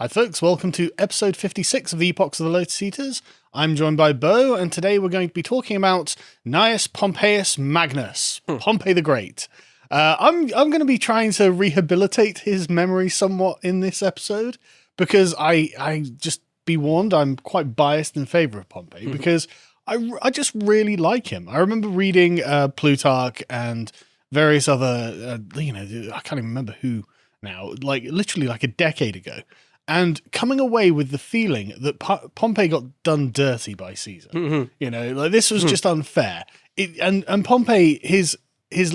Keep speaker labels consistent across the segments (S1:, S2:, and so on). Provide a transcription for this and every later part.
S1: Hi folks, welcome to episode 56 of the Epochs of the Lotus Eaters. I'm joined by Bo, and today we're going to be talking about Gnaeus Pompeius Magnus, Pompey the Great. I'm going to be trying to rehabilitate his memory somewhat in this episode, because I just be warned, I'm quite biased in favour of Pompey, because I just really like him. I remember reading Plutarch and various other, I can't even remember who now, literally a decade ago. And coming away with the feeling that Pompey got done dirty by Caesar. This was just unfair. And Pompey, his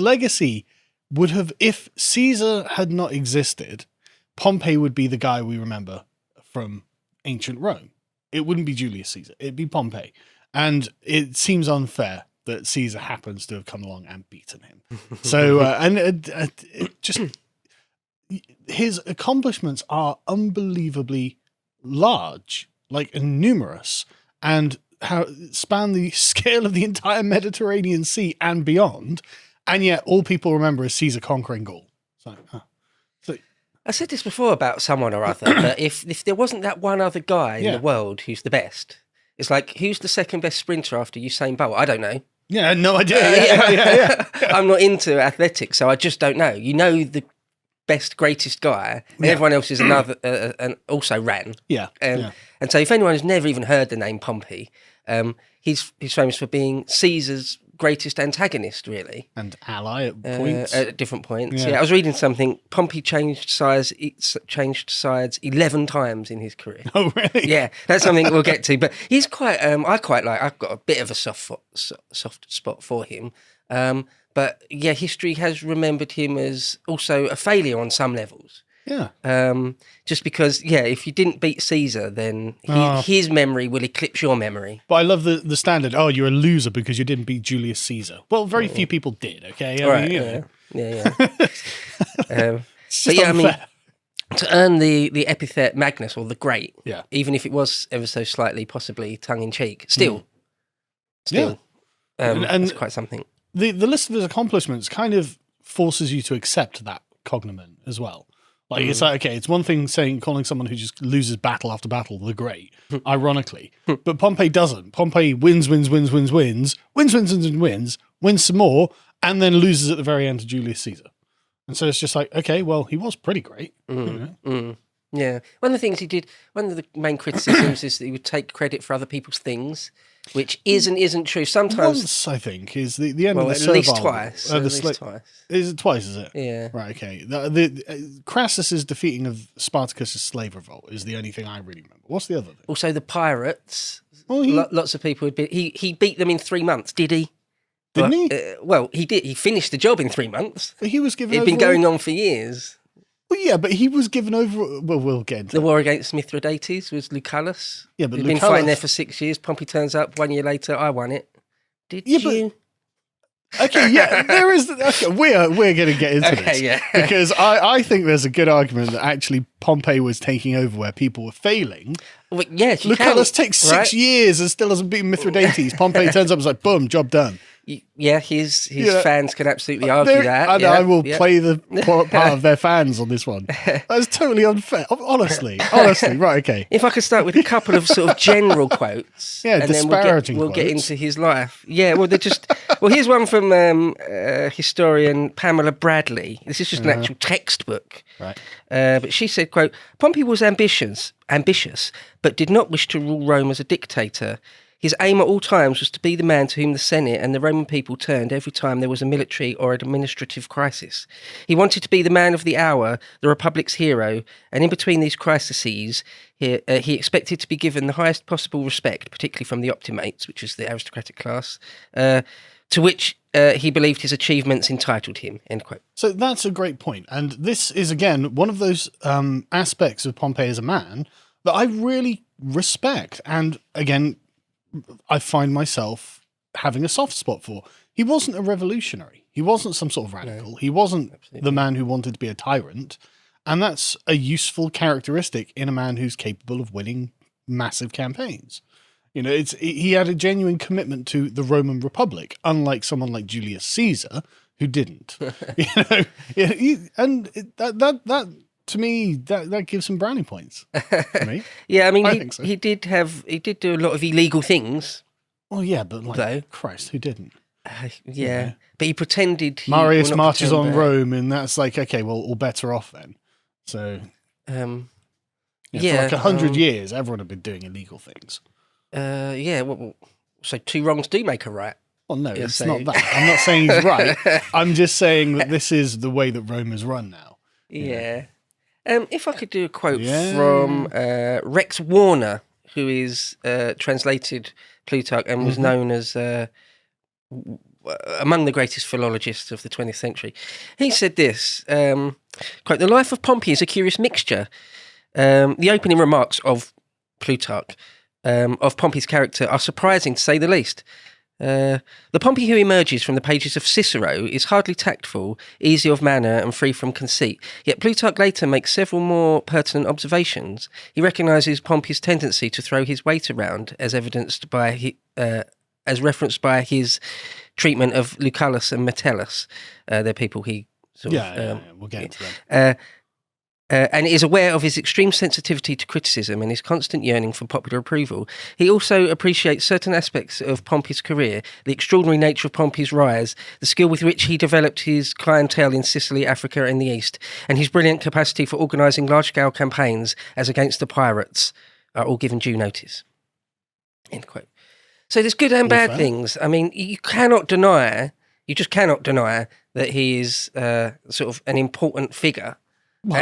S1: legacy would have, if Caesar had not existed, Pompey would be the guy we remember from ancient Rome. It wouldn't be Julius Caesar. It'd be Pompey. And it seems unfair that Caesar happens to have come along and beaten him. So, his accomplishments are unbelievably large, and numerous, and how span the scale of the entire Mediterranean Sea and beyond. And yet all people remember is Caesar conquering Gaul. So
S2: I said this before about someone or other, but if there wasn't that one other guy in the world who's the best, it's like, who's the second best sprinter after Usain Bolt? I don't know.
S1: Yeah, no idea. Yeah.
S2: I'm not into athletics, so I just don't know. You know the best, greatest guy, and everyone else is another, and also ran. And so if anyone has never even heard the name Pompey, he's famous for being Caesar's greatest antagonist, really.
S1: And ally at points.
S2: At different points. Yeah, I was reading something. Pompey changed sides 11 times in his career.
S1: Oh, really?
S2: Yeah, that's something we'll get to. But he's quite, I quite like, I've got a bit of a soft spot for him. But yeah, history has remembered him as also a failure on some levels.
S1: Yeah.
S2: Just because, if you didn't beat Caesar, then his memory will eclipse your memory.
S1: But I love the standard, you're a loser because you didn't beat Julius Caesar. Well, very few people did, okay?
S2: Yeah. To earn the epithet Magnus, or the Great, even if it was ever so slightly, possibly tongue-in-cheek, still, it's quite something.
S1: The list of his accomplishments kind of forces you to accept that cognomen as well. It's like, okay, it's one thing calling someone who just loses battle after battle the Great, ironically, but Pompey doesn't. Pompey wins some more, and then loses at the very end to Julius Caesar. And so it's just like, okay, well, he was pretty great.
S2: Yeah. One of the things he did, one of the main criticisms is that he would take credit for other people's things, which is and isn't true. Sometimes,
S1: once, I think, is the end of the
S2: at least twice. At least twice.
S1: Is it twice, is it?
S2: Yeah.
S1: Right, okay. The Crassus's defeating of Spartacus's slave revolt is the only thing I really remember. What's the other thing?
S2: Also, the pirates. Well, lots of people had been... He beat them in 3 months, did he?
S1: Didn't he?
S2: He did. He finished the job in 3 months.
S1: But he was given
S2: It'd been going on for years.
S1: Well, yeah, but he was given over... Well, we'll get into
S2: the war against Mithridates was Lucullus.
S1: Yeah, but
S2: he'd been fighting there for 6 years. Pompey turns up 1 year later. I won it. Did you?
S1: Okay, yeah, there is... Okay, we're going to get into this.
S2: Yeah.
S1: Because I think there's a good argument that actually Pompey was taking over where people were failing.
S2: Well, yes,
S1: Lucullus takes 6 years and still hasn't beaten Mithridates. Pompey turns up and is like, boom, job done.
S2: Yeah, his fans can absolutely argue that.
S1: And I will play the part of their fans on this one. That's totally unfair. Honestly, right, okay.
S2: If I could start with a couple of sort of general quotes.
S1: Yeah,
S2: and
S1: disparaging
S2: then we'll
S1: quotes.
S2: get into his life. Yeah, well, they're just... Well, here's one from historian Pamela Bradley. This is just an actual textbook.
S1: Right.
S2: But she said, quote, Pompey was ambitious, but did not wish to rule Rome as a dictator. His aim at all times was to be the man to whom the Senate and the Roman people turned every time there was a military or administrative crisis. He wanted to be the man of the hour, the Republic's hero, and in between these crises, he expected to be given the highest possible respect, particularly from the optimates, which is the aristocratic class, to which he believed his achievements entitled him, end quote.
S1: So that's a great point. And this is, again, one of those aspects of Pompey as a man that I really respect. And again, I find myself having a soft spot for. He wasn't a revolutionary. He wasn't some sort of radical. He wasn't the man who wanted to be a tyrant. And that's a useful characteristic in a man who's capable of winning massive campaigns. He had a genuine commitment to the Roman Republic, unlike someone like Julius Caesar, who didn't. And that to me, that gives some brownie points for me.
S2: Yeah, I mean,
S1: I think so.
S2: he did do a lot of illegal things.
S1: Well, yeah, but like,
S2: though.
S1: Christ, who didn't?
S2: Yeah,
S1: know.
S2: but he pretended he
S1: Marius
S2: well, not
S1: marches
S2: pretend,
S1: on
S2: but,
S1: Rome, and that's like, okay, well, all better off then. So, for like 100 years, everyone had been doing illegal things.
S2: Yeah, well, so two wrongs do make a right.
S1: Well, no, it's not that. I'm not saying he's right. I'm just saying that this is the way that Rome is run now.
S2: Yeah. If I could do a quote from Rex Warner, who is translated Plutarch and was known as among the greatest philologists of the 20th century. He said this, quote, "The life of Pompey is a curious mixture. The opening remarks of Plutarch of Pompey's character are surprising, to say the least. The Pompey who emerges from the pages of Cicero is hardly tactful, easy of manner, and free from conceit. Yet Plutarch later makes several more pertinent observations. He recognises Pompey's tendency to throw his weight around, as evidenced by as referenced by his treatment of Lucullus and Metellus. They're people he sort of...
S1: we'll get into them.
S2: And is aware of his extreme sensitivity to criticism and his constant yearning for popular approval. He also appreciates certain aspects of Pompey's career, the extraordinary nature of Pompey's rise, the skill with which he developed his clientele in Sicily, Africa and the East, and his brilliant capacity for organising large-scale campaigns as against the pirates are all given due notice." End quote. So there's good and bad things. I mean, you just cannot deny that he is sort of an important figure.
S1: Well,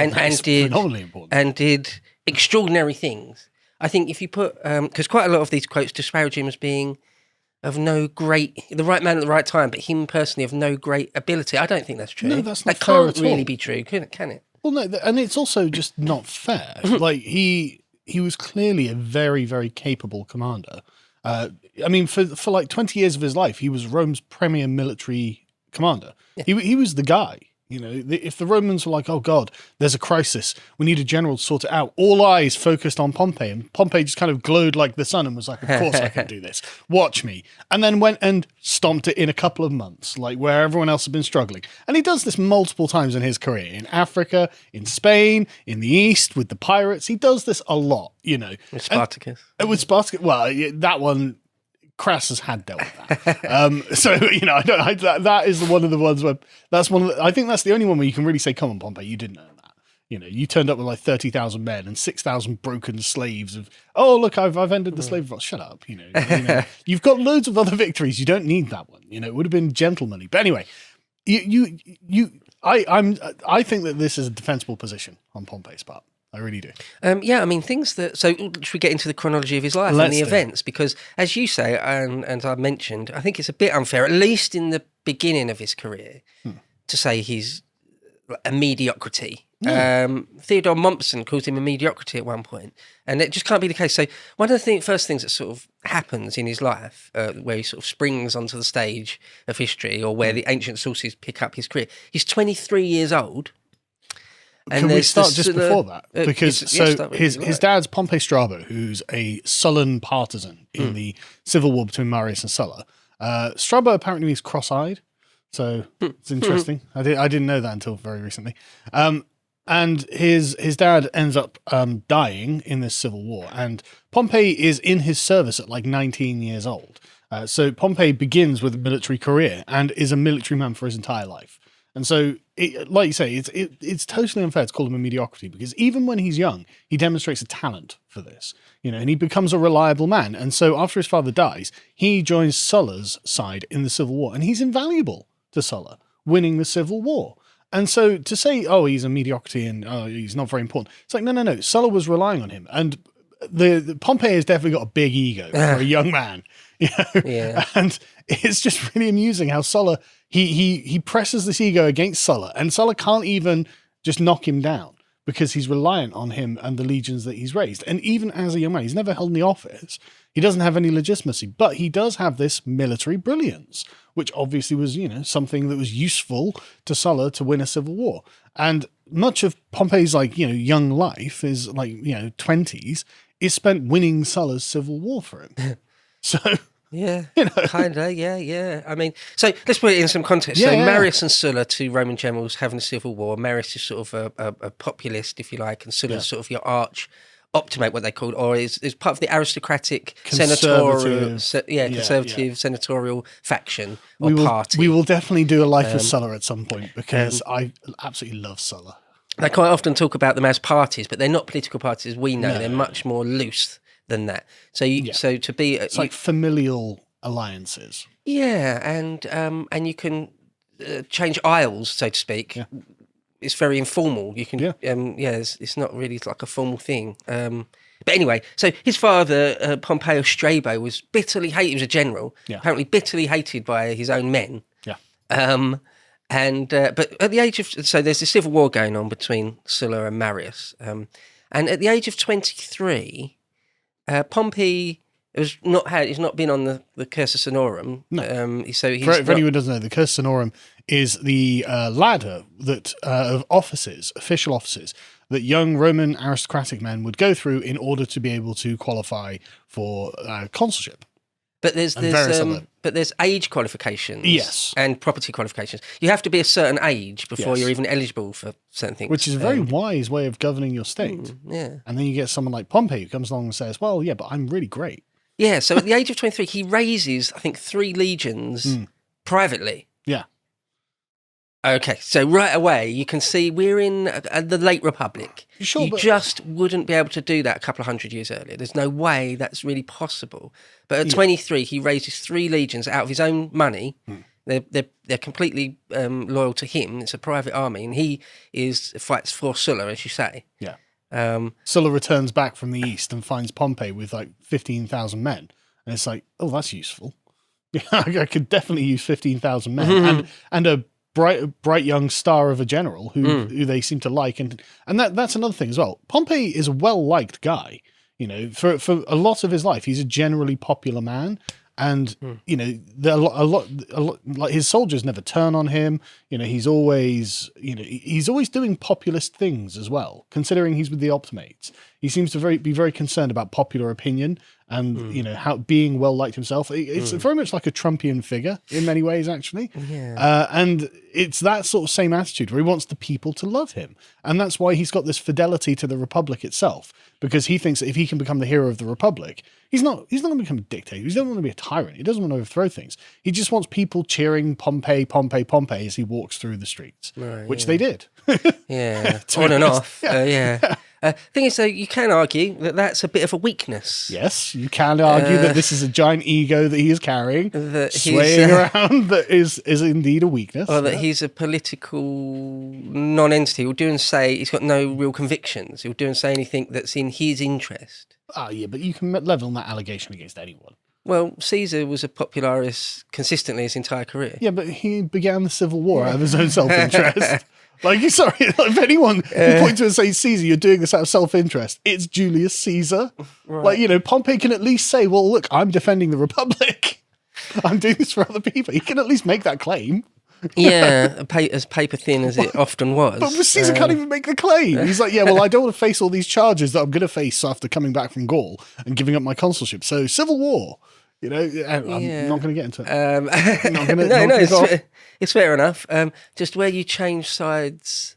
S2: and did extraordinary things. I think if you put, because quite a lot of these quotes disparage him as being of no great, the right man at the right time, but him personally of no great ability. I don't think that's true.
S1: No, that's not
S2: that
S1: fair
S2: can't
S1: at
S2: really
S1: all.
S2: be true, can it?
S1: Well, no, and it's also just not fair. Like he was clearly a very, very capable commander. I mean, for like 20 years of his life, he was Rome's premier military commander. Yeah. He was the guy. You know, if the Romans were like, oh God, there's a crisis, we need a general to sort it out, all eyes focused on Pompey, and Pompey just kind of glowed like the sun and was like, of course I can do this, watch me. And then went and stomped it in a couple of months, like where everyone else had been struggling. And he does this multiple times in his career, in Africa, in Spain, in the East, with the pirates. He does this a lot, you know.
S2: With Spartacus.
S1: With Spartacus, well, that one... Crassus had dealt with that. So, you know, that is one of the ones where I think that's the only one where you can really say, come on, Pompey, you didn't earn that. You know, you turned up with like 30,000 men and 6,000 broken slaves of, oh, look, I've ended the slave revolt. Shut up. You know, you've got loads of other victories. You don't need that one. You know, it would have been gentlemanly. But anyway, I think that this is a defensible position on Pompey's part. I really do.
S2: Yeah, I mean, things that... So should we get into the chronology of his life and the events? Because as you say, and I mentioned, I think it's a bit unfair, at least in the beginning of his career, to say he's a mediocrity. Theodore Mommsen calls him a mediocrity at one point, and it just can't be the case. So one of the first things that sort of happens in his life, where he sort of springs onto the stage of history, or where the ancient sources pick up his career, he's 23 years old.
S1: And can we start just before that? Because his dad's Pompey Strabo, who's a Sullan partisan in the civil war between Marius and Sulla. Strabo apparently means cross-eyed, so it's interesting. I didn't know that until very recently. And his dad ends up dying in this civil war, and Pompey is in his service at like 19 years old. So Pompey begins with a military career and is a military man for his entire life. And so, like you say, it's totally unfair to call him a mediocrity, because even when he's young, he demonstrates a talent for this, you know, and he becomes a reliable man. And so after his father dies, he joins Sulla's side in the civil war, and he's invaluable to Sulla, winning the civil war. And so to say, oh, he's a mediocrity and he's not very important, it's like, no. Sulla was relying on him. And the Pompey has definitely got a big ego for a young man, you know? Yeah. And it's just really amusing how Sulla... He presses this ego against Sulla, and Sulla can't even just knock him down because he's reliant on him and the legions that he's raised. And even as a young man, he's never held any office. He doesn't have any legitimacy, but he does have this military brilliance, which obviously was, you know, something that was useful to Sulla to win a civil war. And much of Pompey's, like, you know, young life is like, you know, 20s is spent winning Sulla's civil war for him. So
S2: Yeah,
S1: You know?
S2: kinda. Yeah. I mean, so let's put it in some context.
S1: Yeah,
S2: So
S1: yeah.
S2: Marius and Sulla, two Roman generals having a civil war. Marius is sort of a populist, if you like, and Sulla's sort of your arch optimate, what they call, or is part of the aristocratic
S1: Conservative.
S2: conservative senatorial faction or
S1: We will
S2: party.
S1: we will definitely do a life of Sulla at some point because I absolutely love Sulla.
S2: They quite often talk about them as parties, but they're not political parties as we know.
S1: No.
S2: They're much more loose than that. So to be,
S1: It's like familial alliances.
S2: yeah, and you can change aisles, so to speak.
S1: Yeah.
S2: It's very informal. You can, it's not really like a formal thing. But anyway, so his father, Pompeo Strabo, was bitterly hated. He was a general, apparently bitterly hated by his own men.
S1: Yeah.
S2: But at the age of, so there's a civil war going on between Sulla and Marius. And at the age of 23, Pompey he's not been on the Cursus Honorum.
S1: No.
S2: So he's
S1: For anyone who doesn't know, the Cursus Honorum is the ladder that of offices, official offices, that young Roman aristocratic men would go through in order to be able to qualify for consulship.
S2: But there's age qualifications,
S1: yes,
S2: and property qualifications. You have to be a certain age before you're even eligible for certain things,
S1: which is a very wise way of governing your state.
S2: Yeah,
S1: and then you get someone like Pompey who comes along and says, "Well, yeah, but I'm really great."
S2: Yeah, so at the age of 23, he raises, I think, 3 legions privately.
S1: Yeah.
S2: Okay, so right away you can see we're in the late Republic.
S1: Sure,
S2: you just wouldn't be able to do that a couple of hundred years earlier. There's no way that's really possible. But at 23, he raises 3 legions out of his own money. They're completely loyal to him. It's a private army, and he fights for Sulla, as you say.
S1: Yeah. Sulla returns back from the east and finds Pompey with like 15,000 men, and it's like, oh, that's useful. Yeah, I could definitely use 15,000 men and a bright young star of a general who they seem to like, and that's another thing as well. Pompey is a well liked guy. You know, for a lot of his life, he's a generally popular man. And, you know, a lot, like his soldiers never turn on him. You know, he's always doing populist things as well, considering he's with the Optimates. He seems to be very concerned about popular opinion and, you know, how being well liked himself. It's very much like a Trumpian figure in many ways, actually.
S2: Yeah.
S1: And it's that sort of same attitude where he wants the people to love him. And that's why he's got this fidelity to the Republic itself, because he thinks that if he can become the hero of the Republic, he's not going to become a dictator. He doesn't want to be a tyrant. He doesn't want to overthrow things. He just wants people cheering Pompey, Pompey, Pompey as he walks through the streets, which they did.
S2: Yeah, on and off. Thing is, though, you can argue that that's a bit of a weakness.
S1: Yes, you can argue that this is a giant ego that he is carrying,
S2: that
S1: swaying around, that is indeed a weakness.
S2: Or that he's a political non-entity. He'll do and say he's got no real convictions. He'll do and say anything that's in his interest.
S1: Oh, yeah, but you can level that allegation against anyone.
S2: Well, Caesar was a popularist consistently his entire career.
S1: Yeah, but he began the civil war out of his own self-interest. Like, if anyone who points to and says, Caesar, you're doing this out of self-interest, it's Julius Caesar. Right. Like, you know, Pompey can at least say, well, look, I'm defending the Republic. I'm doing this for other people. He can at least make that claim.
S2: Yeah, as paper thin as it often was.
S1: But Caesar can't even make the claim. He's like, yeah, well, I don't want to face all these charges that I'm going to face after coming back from Gaul and giving up my consulship. So, civil war. You know, I'm not going to get into it.
S2: It's fair enough. Just where you change sides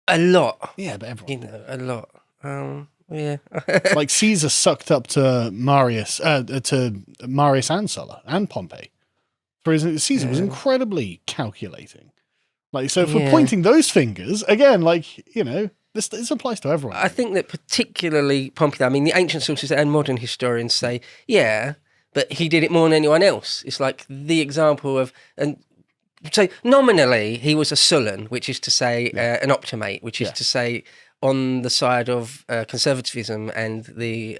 S2: a lot.
S1: Yeah, but everyone.
S2: You know, a lot. Yeah.
S1: Like Caesar sucked up to Marius and Sulla and Pompey. Whereas Caesar was incredibly calculating. Like, so if we're pointing those fingers, again, like, you know, this applies to everyone.
S2: I think that particularly Pompey, I mean, the ancient sources and modern historians say, but he did it more than anyone else. It's like the example of, and so nominally he was a Sullan, which is to say an Optimate, which is to say on the side of conservatism and the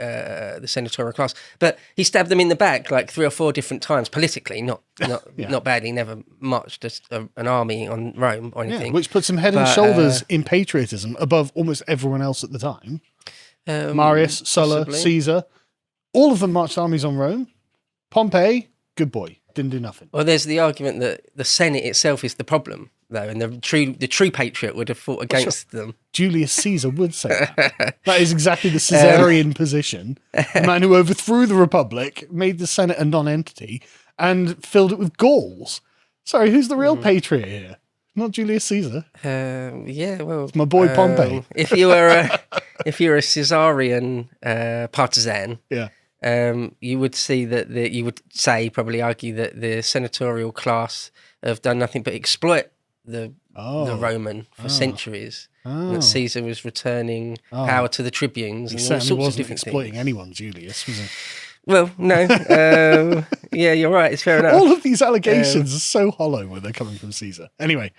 S2: senatorial class. But he stabbed them in the back like 3 or 4 different times politically, not badly. Never marched an army on Rome or anything.
S1: Which puts him head and shoulders in patriotism above almost everyone else at the time. Marius, Sulla, possibly. Caesar, all of them marched armies on Rome. Pompey, good boy, didn't do nothing.
S2: Well, there's the argument that the Senate itself is the problem. though, and the true patriot would have fought against them.
S1: Julius Caesar would say that. That is exactly the Caesarian position. The man who overthrew the Republic, made the Senate a non-entity, and filled it with Gauls. Sorry, who's the real patriot here? Not Julius Caesar.
S2: Yeah, well,
S1: it's my boy Pompey.
S2: If you were a Caesarian partisan,
S1: yeah.
S2: You would see that you would probably argue that the senatorial class have done nothing but exploit the Roman for centuries. That Caesar was returning power to the tribunes and all sorts of different
S1: exploiting
S2: things.
S1: anyone, Julius, was he?
S2: Well, no. Yeah, you're right. It's fair enough.
S1: All of these allegations are so hollow when they're coming from Caesar. Anyway,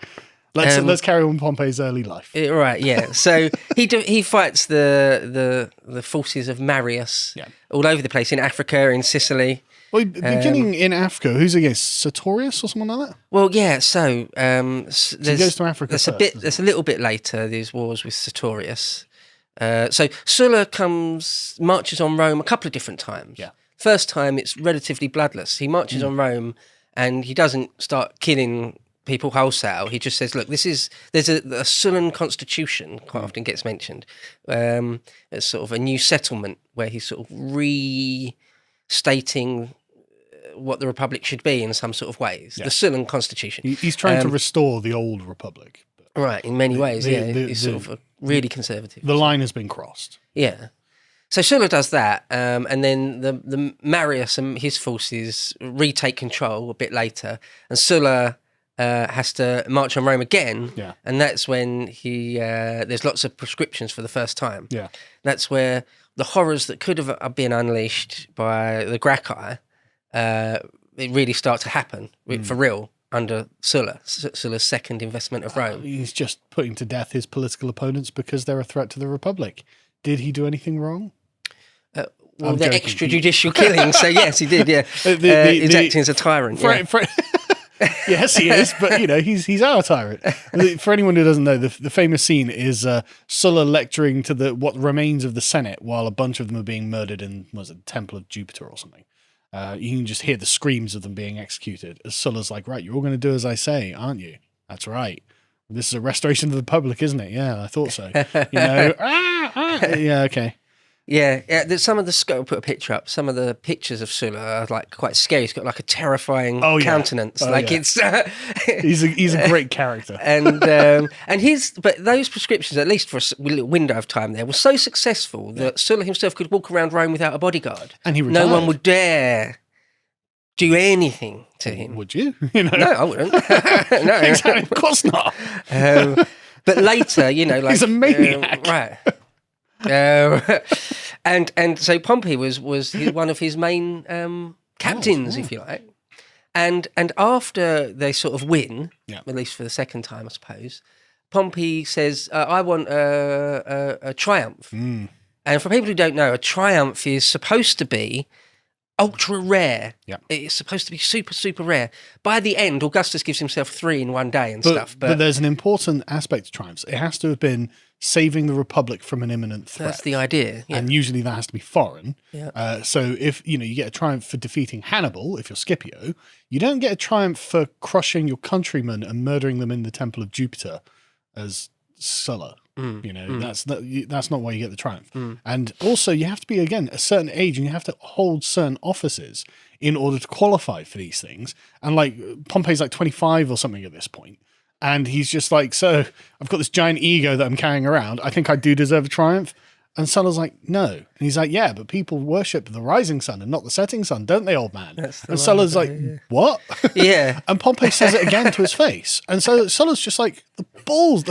S1: let's carry on Pompey's early life.
S2: Right, yeah. So he fights the forces of Marius all over the place, in Africa, in Sicily.
S1: Well, beginning in Africa, who's against Sertorius or someone like that?
S2: Well, yeah. So,
S1: so he goes to Africa.
S2: That's a little bit later. These wars with Sertorius. So Sulla marches on Rome a couple of different times.
S1: Yeah.
S2: First time, it's relatively bloodless. He marches on Rome, and he doesn't start killing people wholesale. He just says, "Look, there's a Sullan constitution." Quite often gets mentioned. It's sort of a new settlement where he's sort of restating what the Republic should be in some sort of ways. Yeah. The Sullan constitution.
S1: He's trying to restore the old Republic.
S2: Right, in many ways, he's sort of really conservative.
S1: The line has been crossed.
S2: Yeah. So Sulla does that, and then the Marius and his forces retake control a bit later, and Sulla has to march on Rome again, and that's when there's lots of proscriptions for the first time.
S1: Yeah. That's
S2: where the horrors that could have been unleashed by the Gracchi, it really start to happen for real. Under Sulla's second investment of Rome.
S1: He's just putting to death his political opponents because they're a threat to the Republic. Did he do anything wrong?
S2: Well, they're extrajudicial killings, so yes, he did, yeah. He's acting as a tyrant.
S1: Yes, he is, but, he's our tyrant. For anyone who doesn't know, the famous scene is Sulla lecturing to what remains of the Senate while a bunch of them are being murdered in, the Temple of Jupiter or something. You can just hear the screams of them being executed as Sulla's like, right, you're all going to do as I say, aren't you? That's right. This is a restoration of the public, isn't it? Yeah, I thought so. Yeah, okay.
S2: Yeah. Some of the I'll put a picture up. Some of the pictures of Sulla are like quite scary. He's got like a terrifying countenance. It's
S1: he's a great character.
S2: And but those prescriptions, at least for a little window of time there, were so successful that Sulla himself could walk around Rome without a bodyguard.
S1: And he retired.
S2: No one would dare do anything to him.
S1: Would you?
S2: No, I wouldn't. No,
S1: exactly. Of course not.
S2: But later,
S1: he's a maniac,
S2: right? And so Pompey was one of his main captains, if you like. And after they sort of win, at least for the second time, I suppose, Pompey says, "I want a triumph." And for people who don't know, a triumph is supposed to be ultra rare.
S1: Yeah.
S2: It's supposed to be super, super rare. By the end, Augustus gives himself 3 in one day and
S1: but,
S2: stuff.
S1: But there's an important aspect to triumphs. It has to have been saving the Republic from an imminent threat.
S2: That's the idea. Yeah.
S1: And usually that has to be foreign.
S2: Yeah.
S1: So if you get a triumph for defeating Hannibal, if you're Scipio, you don't get a triumph for crushing your countrymen and murdering them in the Temple of Jupiter as Sulla. That's not why you get the triumph. And also you have to be, again, a certain age and you have to hold certain offices in order to qualify for these things. And Pompey's 25 or something at this point. And he's just like, so I've got this giant ego that I'm carrying around. I think I do deserve a triumph. And Sulla's like, no. And he's like, yeah, but people worship the rising sun and not the setting sun, don't they, old man? And Sulla's like, what?
S2: Yeah.
S1: And Pompey says it again to his face. And so Sulla's just like, the brass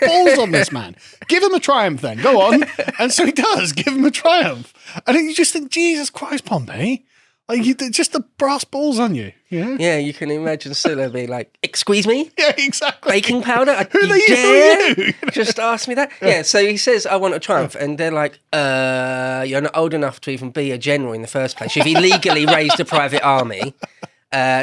S1: balls on this man. Give him a triumph then. Go on. And so he does. Give him a triumph. And you just think, Jesus Christ, Pompey. Just the brass balls on you.
S2: Yeah, you can imagine Sulla be like, "Excuse me?
S1: Yeah, exactly.
S2: Baking powder?
S1: Who are you?
S2: Just ask me that?" Yeah, so he says, "I want a triumph." And they're like, you're not old enough to even be a general in the first place. You've illegally raised a private army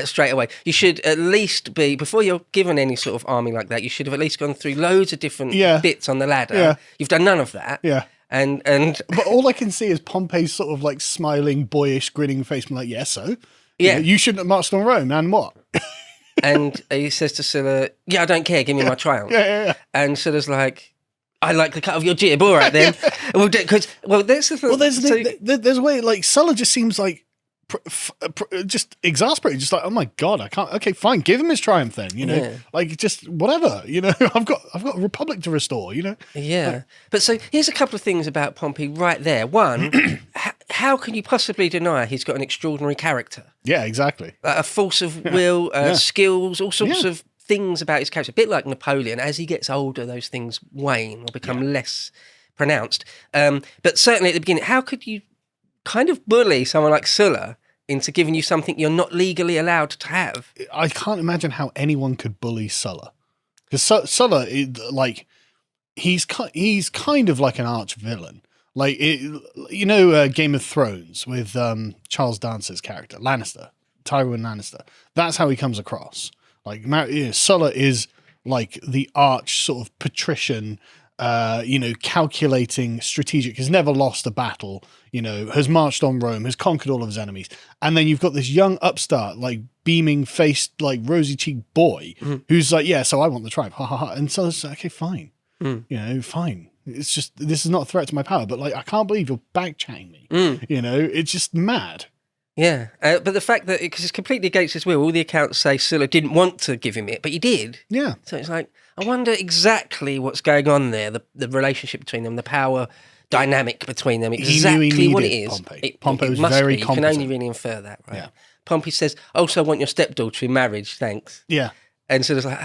S2: straight away. You should at least be, before you're given any sort of army like that, you should have at least gone through loads of different bits on the ladder.
S1: Yeah.
S2: You've done none of that.
S1: Yeah.
S2: And
S1: but all I can see is Pompey's sort of smiling, boyish, grinning face, like, so?
S2: Yeah.
S1: You shouldn't have marched on Rome, and what?
S2: And he says to Sulla, "Yeah, I don't care. Give me my triumph."
S1: Yeah.
S2: And Sulla's like, "I like the cut of your jib. All right then." There's
S1: a way, like, Sulla just seems like just exasperated, just like, oh my god, I can't. Okay, fine, give him his triumph then. Like, just whatever. I've got a republic to restore.
S2: Yeah. But so here's a couple of things about Pompey right there. One, how can you possibly deny he's got an extraordinary character?
S1: Yeah, exactly.
S2: A force of will, skills, all sorts of things about his character. A bit like Napoleon. As he gets older, those things wane or become less pronounced. But certainly at the beginning, how could you kind of bully someone like Sulla into giving you something you're not legally allowed to have?
S1: I can't imagine how anyone could bully Sulla. Because Sulla, like, he's kind of like an arch villain. Like, Game of Thrones with Charles Dance's character, Lannister, Tywin Lannister. That's how he comes across. Like, Sulla is like the arch sort of patrician, calculating, strategic, has never lost a battle, has marched on Rome, has conquered all of his enemies. And then you've got this young upstart, like beaming faced, like rosy cheeked boy who's like, yeah, so I want the tribe. Ha ha ha. And so it's like, okay, fine. Fine. It's just, this is not a threat to my power, but like, I can't believe you're back chatting me. It's just mad.
S2: Yeah, but the fact that, because it's completely against his will, all the accounts say Sulla didn't want to give him it, but he did.
S1: Yeah.
S2: So it's like, I wonder exactly what's going on there, the relationship between them, the power dynamic between them, exactly what it is.
S1: Pompey was very competent.
S2: You can only really infer that, right?
S1: Yeah.
S2: Pompey says, also, I want your stepdaughter in marriage, thanks.
S1: Yeah.
S2: And Sulla's like,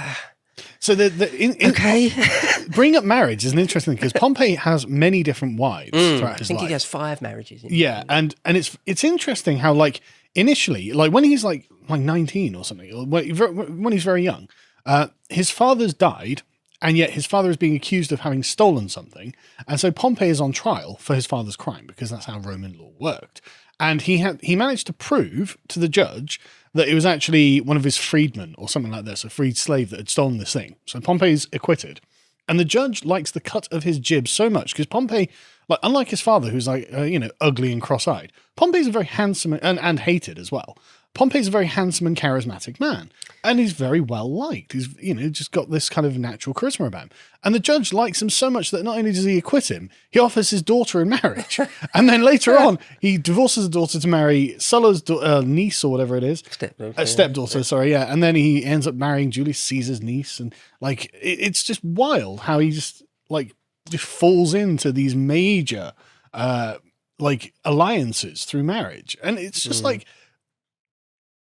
S1: So
S2: okay.
S1: Bring up marriage is an interesting thing, because Pompey has many different wives throughout his life.
S2: I think he has 5 marriages.
S1: Yeah, and it's interesting how, like, initially, like when he's like 19 or something, or when he's very young, his father's died, and yet his father is being accused of having stolen something, and so Pompey is on trial for his father's crime, because that's how Roman law worked. And he managed to prove to the judge that it was actually one of his freedmen or something like this, a freed slave that had stolen this thing. So Pompey's acquitted. And the judge likes the cut of his jib so much because Pompey, like, unlike his father, who's like, ugly and cross-eyed, Pompey's a very handsome and hated as well. Pompey's a very handsome and charismatic man, and he's very well liked. He's, just got this kind of natural charisma about him. And the judge likes him so much that not only does he acquit him, he offers his daughter in marriage. And then later on, he divorces the daughter to marry Sulla's niece or whatever it is. Stepdaughter, sorry, yeah. And then he ends up marrying Julius Caesar's niece. And like, it's just wild how he just falls into these major, alliances through marriage. And it's just like,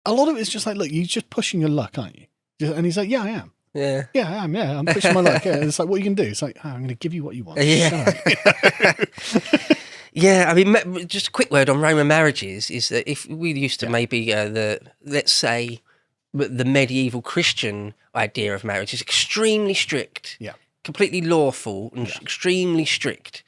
S1: a lot of it's just like, look, you're just pushing your luck, aren't you? And he's like, yeah, I am.
S2: Yeah.
S1: Yeah, I am. Yeah, I'm pushing my luck. Yeah. It's like, what are you going to do? It's like, I'm going to give you what you want.
S2: Yeah. Yeah, I mean, just a quick word on Roman marriages is that if we used to maybe, let's say, the medieval Christian idea of marriage is extremely strict.
S1: Yeah.
S2: Completely lawful and extremely strict.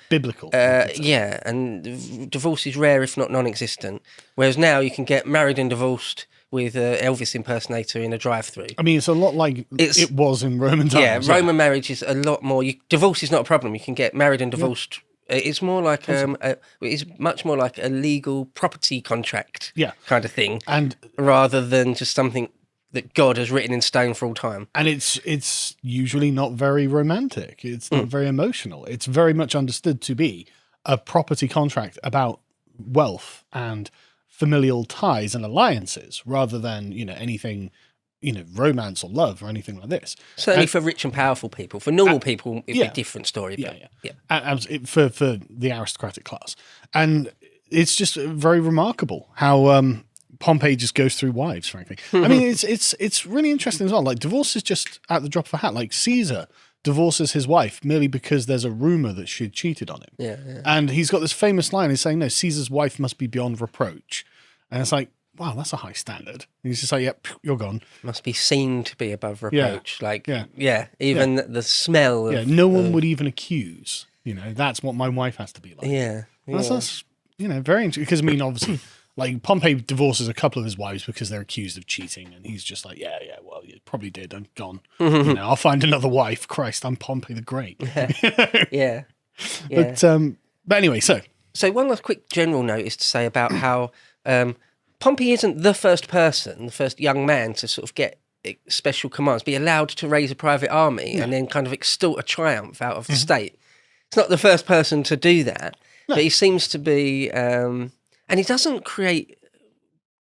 S1: Biblical.
S2: Yeah, and divorce is rare, if not non-existent. Whereas now you can get married and divorced with Elvis impersonator in a drive-through.
S1: I mean, it's a lot like it was in Roman times.
S2: Yeah, Roman marriage is a lot more. Divorce is not a problem. You can get married and divorced. It's more like it's much more like a legal property contract, kind of thing,
S1: and
S2: rather than just something that God has written in stone for all time.
S1: And it's usually not very romantic. It's not very emotional. It's very much understood to be a property contract about wealth and familial ties and alliances rather than, anything, romance or love or anything like this.
S2: Certainly for rich and powerful people. For normal people, it'd be a different story.
S1: For the aristocratic class. And it's just very remarkable how Pompey just goes through wives, frankly. I mean, it's really interesting as well. Like, divorce is just at the drop of a hat. Like, Caesar divorces his wife merely because there's a rumor that she'd cheated on him.
S2: Yeah.
S1: And he's got this famous line. He's saying, no, Caesar's wife must be beyond reproach. And it's like, wow, that's a high standard. And he's just like, yep, you're gone.
S2: Must be seen to be above reproach. Even the smell of...
S1: no one would even accuse. That's what my wife has to be like.
S2: Yeah.
S1: That's very interesting. Because, I mean, obviously... Like, Pompey divorces a couple of his wives because they're accused of cheating, and he's just like, well, you probably did. I'm gone. I'll find another wife. Christ, I'm Pompey the Great.
S2: Yeah.
S1: But anyway, so
S2: one last quick general note is to say about how Pompey isn't the first person, the first young man to sort of get special commands, be allowed to raise a private army and then kind of extort a triumph out of the state. It's not the first person to do that, but he seems to be, and he doesn't create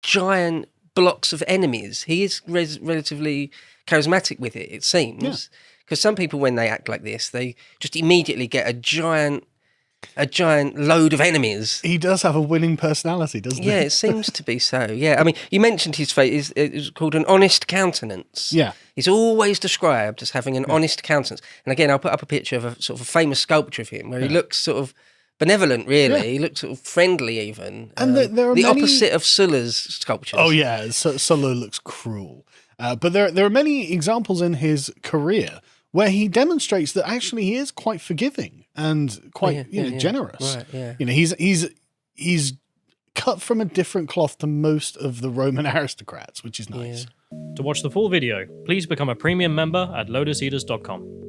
S2: giant blocks of enemies. He is relatively charismatic with it, it seems. Because some people, when they act like this, they just immediately get a giant load of enemies.
S1: He does have a winning personality, doesn't he?
S2: Yeah, it seems to be so. Yeah, I mean, you mentioned his face is called an honest countenance.
S1: Yeah.
S2: He's always described as having an honest countenance. And again, I'll put up a picture of a sort of a famous sculpture of him where he looks sort of benevolent, really. He looks sort of friendly, even.
S1: And there are
S2: the
S1: many...
S2: opposite of Sulla's sculptures.
S1: Oh yeah, Sulla looks cruel. But there are many examples in his career where he demonstrates that actually he is quite forgiving and quite generous.
S2: Right, yeah.
S1: You know, he's cut from a different cloth to most of the Roman aristocrats, which is nice.
S3: To watch the full video, please become a premium member at lotuseaters.com.